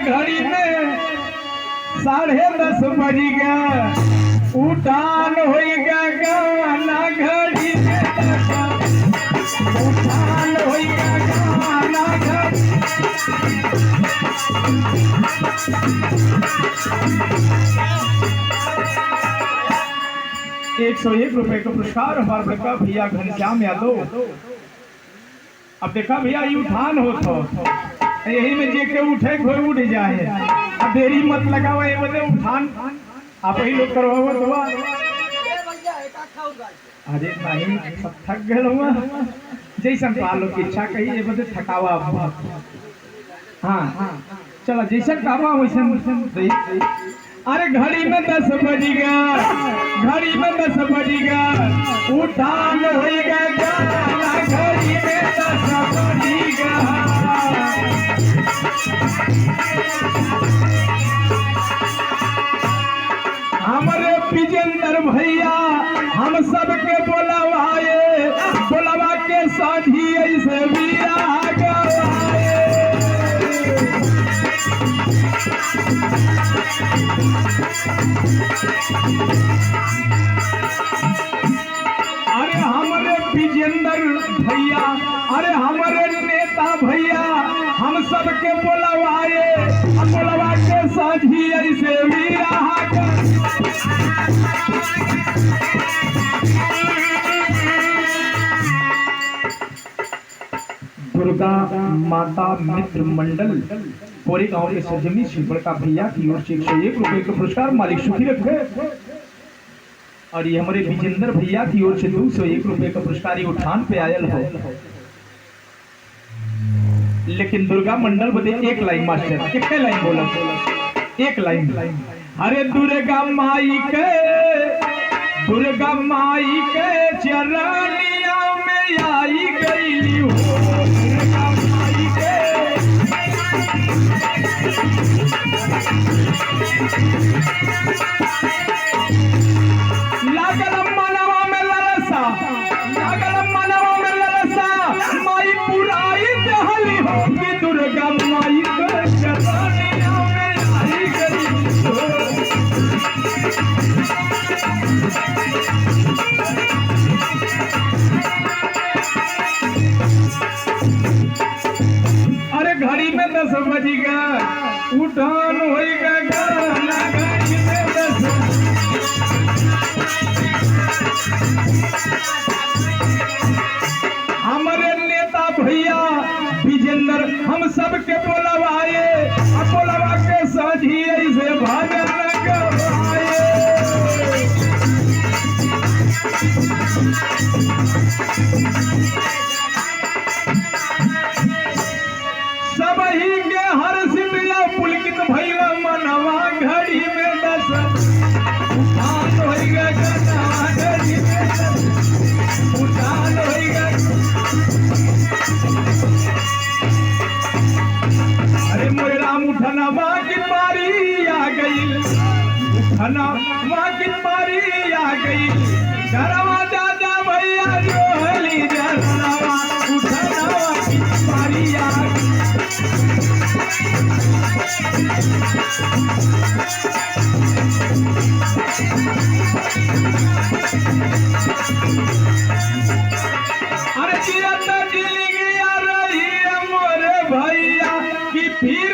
घड़ी में 10:30 बज गया उठान हो गया गाना घड़ी में उठान हो गया गाना घड़ी 101 रुपए का पुरस्कार हमारे बड़का भैया घनश्याम यादव। अब देखा भैया ये उठान हो तो यही में जे के उठे कोई उठ जाए। अब देरी मत लगाओ ये बदे उठान आप ही लोग करवाओ तो अरे नहीं सब थक गए हुआ जैसन पालो की इच्छा कही ये बदे थकावा। हाँ चलो जैसा कावा वैसे। अरे घड़ी में 10 बज गया घड़ी में 10 बज गया उठान होएगा गाना घड़ी में 10 बज गया। हमारे विजेंद्र भैया हम सबके बोलवाए बोलवा के साझी ऐसे भी आ गए। अरे हमारे विजेंद्र भैया अरे हमारे नेता भैया हम सबके बोलवाए बोलवा के साझी ऐसे भी रहा। दुर्गा माता मित्र मंडल पूरे गांव के सजमी शिवड़ का भैया की ओर से 101 रुपए का पुरस्कार मालिक सुखी रखे। और ये हमारे विजेंद्र भैया की ओर से 201 रुपए का पुरस्कार उठान पे आयल हो। लेकिन दुर्गा मंडल बदे एक लाइन मास्टर एक लाइन बोला एक लाइन। अरे दुर्गा माई के चरनिया में आई गई हो। दुर्गा माई के लागल मनवा में ललसा माई पुराई दहली हो कि दुर्गा माई के चरनिया में आई गई हो। अरे घड़ी में 10 बज गया उठान होएगा गाना घड़ी में 10। हमारे नेता भैया विजेंद्र हम सबके बोलवाए बोलवा के साझी ऐसे भागन गवाए। सब ही के हर सिटिया पुलकित भैया मनवा घड़ी में 10 उठान होएगा गाना घड़ी में 10 उठान होएगा। अरे मोरे राम उठना माँ की पारी आ गई उठना माँ की पारी आ गई। डरवा दादा भैया जो हली डरवा उठना माँ की पारी आ गई। अरे जिया तो जिली गया रही मोरे भैया कि फिर